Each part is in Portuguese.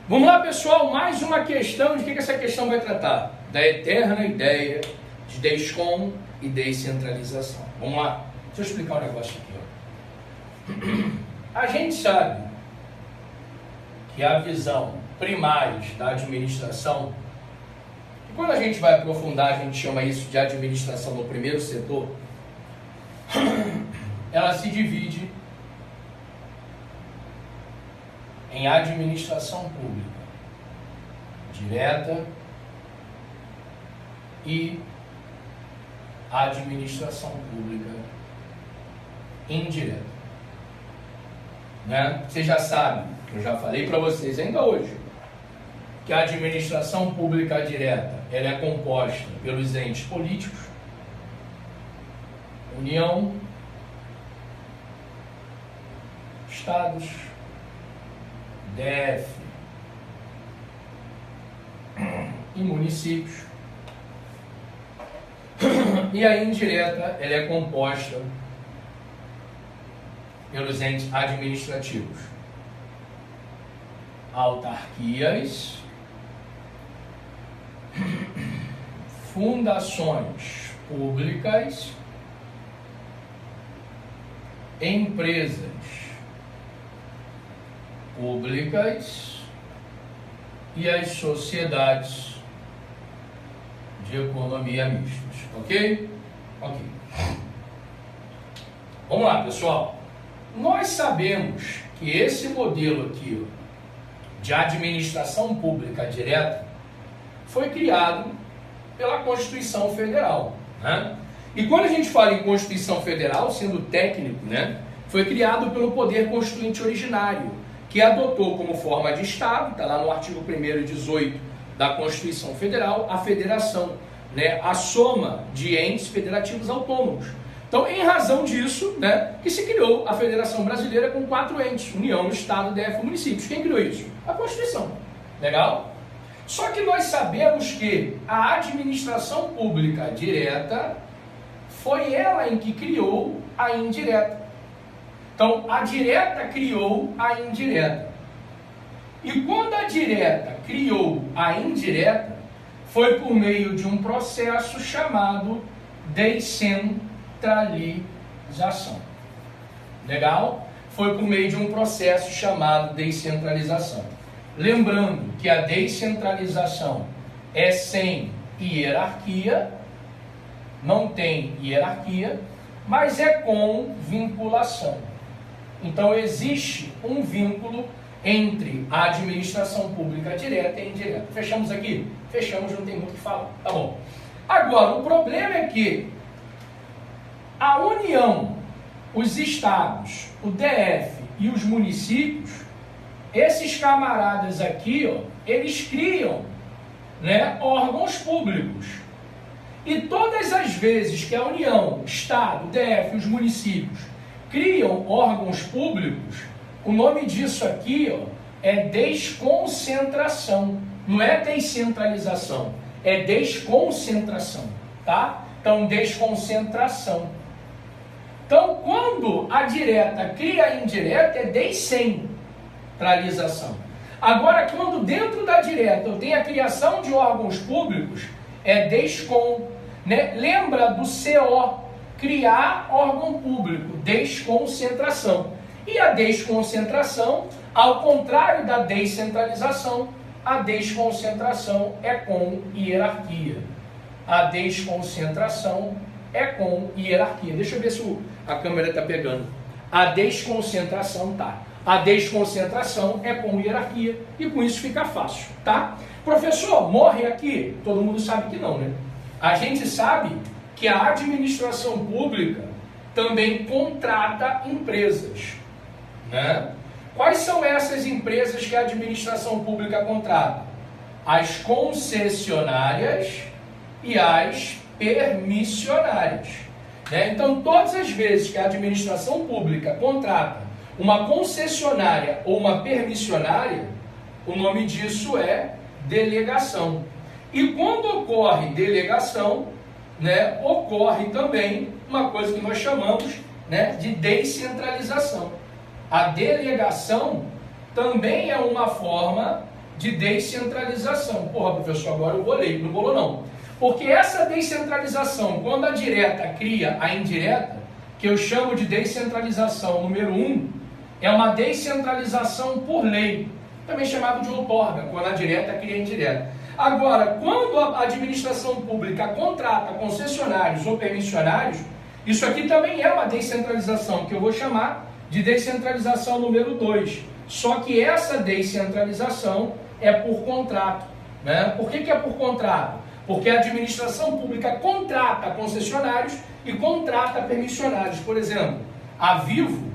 Vamos lá, pessoal, mais uma questão. De que essa questão vai tratar? Da eterna ideia de DESCOM e descentralização. Vamos lá? Deixa eu explicar um negócio aqui. A gente sabe que a visão primária da administração, e quando a gente vai aprofundar, a gente chama isso de administração no primeiro setor, ela se divide em administração pública direta e administração pública indireta. Né? Você já sabe, eu já falei para vocês ainda hoje, que a administração pública direta ela é composta pelos entes políticos, União, Estados, DF e municípios. E a indireta ela é composta pelos entes administrativos, autarquias, fundações públicas, empresas públicas e as sociedades de economia mistas, ok? Ok. Vamos lá, pessoal. Nós sabemos que esse modelo aqui de administração pública direta foi criado pela Constituição Federal, né? E quando a gente fala em Constituição Federal, sendo técnico, né, foi criado pelo Poder Constituinte originário, que adotou como forma de Estado, está lá no artigo 1º e 18 da Constituição Federal, a federação, né, a soma de entes federativos autônomos. Então, em razão disso, né, que se criou a Federação Brasileira com 4 entes, União, Estado, DF e municípios. Quem criou isso? A Constituição. Legal? Só que nós sabemos que a administração pública direta foi ela em que criou a indireta. Então, a direta criou a indireta. E quando a direta criou a indireta, foi por meio de um processo chamado descentralização. Legal? Foi por meio de um processo chamado descentralização. Lembrando que a descentralização é sem hierarquia, não tem hierarquia, mas é com vinculação. Então, existe um vínculo entre a administração pública direta e indireta. Fechamos aqui? Fechamos, não tem muito o que falar. Tá bom. Agora, o problema é que a União, os estados, o DF e os municípios, esses camaradas aqui, ó, eles criam, né, órgãos públicos. E todas as vezes que a União, o Estado, o DF e os municípios criam órgãos públicos, o nome disso aqui, ó, é desconcentração. Não é descentralização, é desconcentração, tá? Então, desconcentração. Então, quando a direta cria a indireta, é descentralização. Agora, quando dentro da direta eu tenho a criação de órgãos públicos, é descom, né? Lembra do CO, criar órgão público, desconcentração. E a desconcentração, ao contrário da descentralização, a desconcentração é com hierarquia. A desconcentração é com hierarquia. Deixa eu ver se a câmera está pegando. A desconcentração tá. A desconcentração é com hierarquia e com isso fica fácil, tá? Professor, morre aqui? Todo mundo sabe que não, né? A gente sabe que a administração pública também contrata empresas, né? Quais são essas empresas que a administração pública contrata? As concessionárias e as permissionárias, né? Então, todas as vezes que a administração pública contrata uma concessionária ou uma permissionária, o nome disso é delegação. E quando ocorre delegação, né, ocorre também uma coisa que nós chamamos, né, de descentralização. A delegação também é uma forma de descentralização. Porra, professor, agora eu bolei. Não bolou não. Porque essa descentralização, quando a direta cria a indireta, que eu chamo de descentralização número 1, é uma descentralização por lei, também chamado de outorga, quando a direta cria a indireta. Agora, quando a administração pública contrata concessionários ou permissionários, isso aqui também é uma descentralização, que eu vou chamar de descentralização número 2. Só que essa descentralização é por contrato. Né? Por que é por contrato? Porque a administração pública contrata concessionários e contrata permissionários. Por exemplo, a Vivo,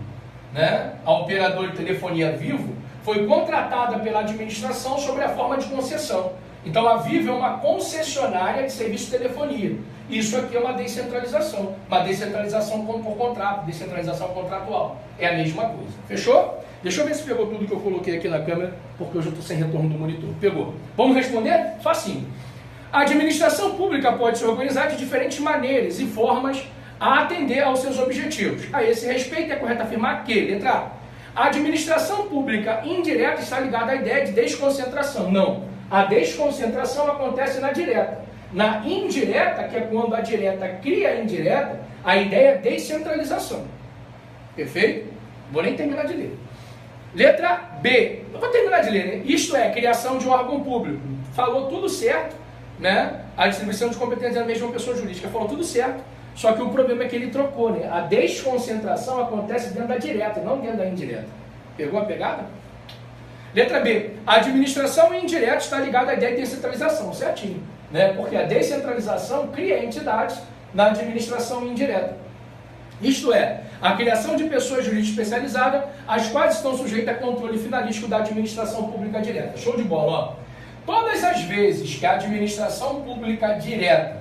né, a operadora de telefonia Vivo, foi contratada pela administração sob a forma de concessão. Então a Vivo é uma concessionária de serviço de telefonia. Isso aqui é uma descentralização por contrato, descentralização contratual. É a mesma coisa. Fechou? Deixa eu ver se pegou tudo que eu coloquei aqui na câmera, porque hoje eu estou sem retorno do monitor. Pegou. Vamos responder? Facinho. A administração pública pode se organizar de diferentes maneiras e formas a atender aos seus objetivos. A esse respeito, é correto afirmar que, letra A, a administração pública indireta está ligada à ideia de desconcentração. Não. A desconcentração acontece na direta. Na indireta, que é quando a direta cria a indireta, a ideia é descentralização. Perfeito? Vou nem terminar de ler. Letra B. Eu vou terminar de ler, né? Isto é, criação de um órgão público. Falou tudo certo, né? A distribuição de competências é a mesma pessoa jurídica. Falou tudo certo. Só que o problema é que ele trocou, né? A desconcentração acontece dentro da direta, não dentro da indireta. Pegou a pegada? Letra B. A administração indireta está ligada à ideia de descentralização, certinho. Né? Porque a descentralização cria entidades na administração indireta. Isto é, a criação de pessoas jurídicas especializadas, as quais estão sujeitas a controle finalístico da administração pública direta. Show de bola, ó. Todas as vezes que a administração pública direta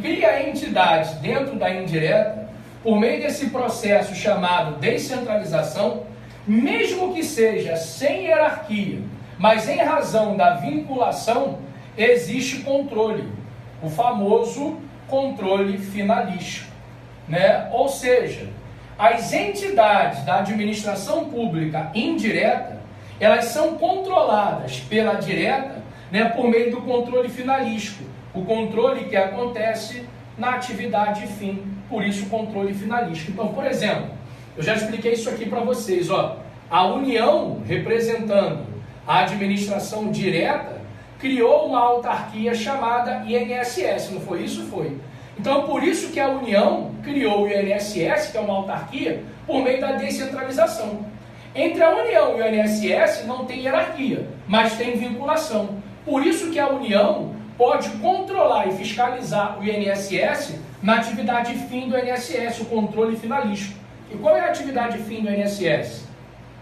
cria entidades dentro da indireta, por meio desse processo chamado descentralização, mesmo que seja sem hierarquia, mas em razão da vinculação, existe controle, o famoso controle finalístico. Né? Ou seja, as entidades da administração pública indireta, elas são controladas pela direta, né, por meio do controle finalístico, o controle que acontece na atividade fim, por isso o controle finalístico. Então, por exemplo, eu já expliquei isso aqui para vocês, ó, a União, representando a administração direta, criou uma autarquia chamada INSS, não foi isso? Foi. Então, por isso que a União criou o INSS, que é uma autarquia, por meio da descentralização. Entre a União e o INSS não tem hierarquia, mas tem vinculação. Por isso que a União pode controlar e fiscalizar o INSS na atividade fim do INSS, o controle finalístico. E qual é a atividade fim do INSS?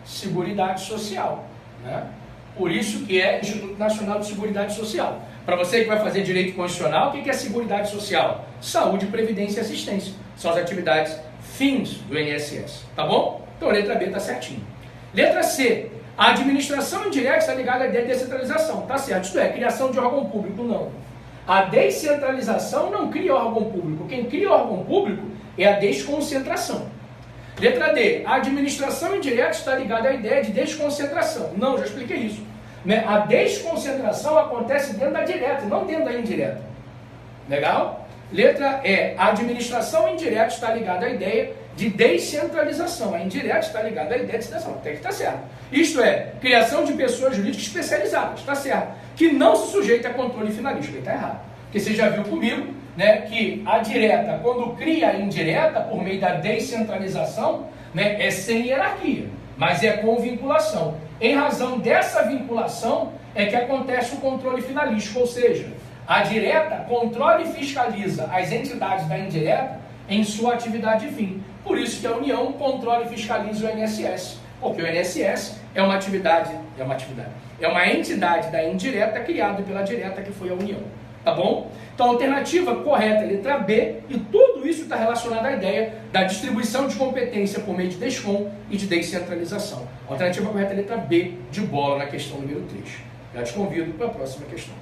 Seguridade Social. Né? Por isso que é Instituto Nacional de Seguridade Social. Para você que vai fazer direito constitucional, o que é Seguridade Social? Saúde, Previdência e Assistência. São as atividades fins do INSS. Tá bom? Então a letra B está certinho. Letra C. A administração indireta está ligada à ideia de descentralização. Tá certo. Isto é, criação de órgão público, não. A descentralização não cria órgão público. Quem cria órgão público é a desconcentração. Letra D. A administração indireta está ligada à ideia de desconcentração. Não, já expliquei isso. Né? A desconcentração acontece dentro da direta, não dentro da indireta. Legal? Letra E. A administração indireta está ligada à ideia de descentralização. A indireta está ligada à ideia de descentralização. Tem que estar certo. Isto é, criação de pessoas jurídicas especializadas. Está certo. Que não se sujeita a controle finalístico. Está errado. Porque você já viu comigo, né, que a direta, quando cria a indireta, por meio da descentralização, né, é sem hierarquia, mas é com vinculação. Em razão dessa vinculação, é que acontece o controle finalístico, ou seja, a direta controla e fiscaliza as entidades da indireta em sua atividade fim. Por isso que a União controla e fiscaliza o INSS, porque o INSS é uma entidade da indireta criada pela direta, que foi a União. Tá bom? Então, a alternativa correta é a letra B, e tudo isso está relacionado à ideia da distribuição de competência por meio de DESCOM e de descentralização. A alternativa correta é a letra B, de bola, na questão número 3. Já te convido para a próxima questão.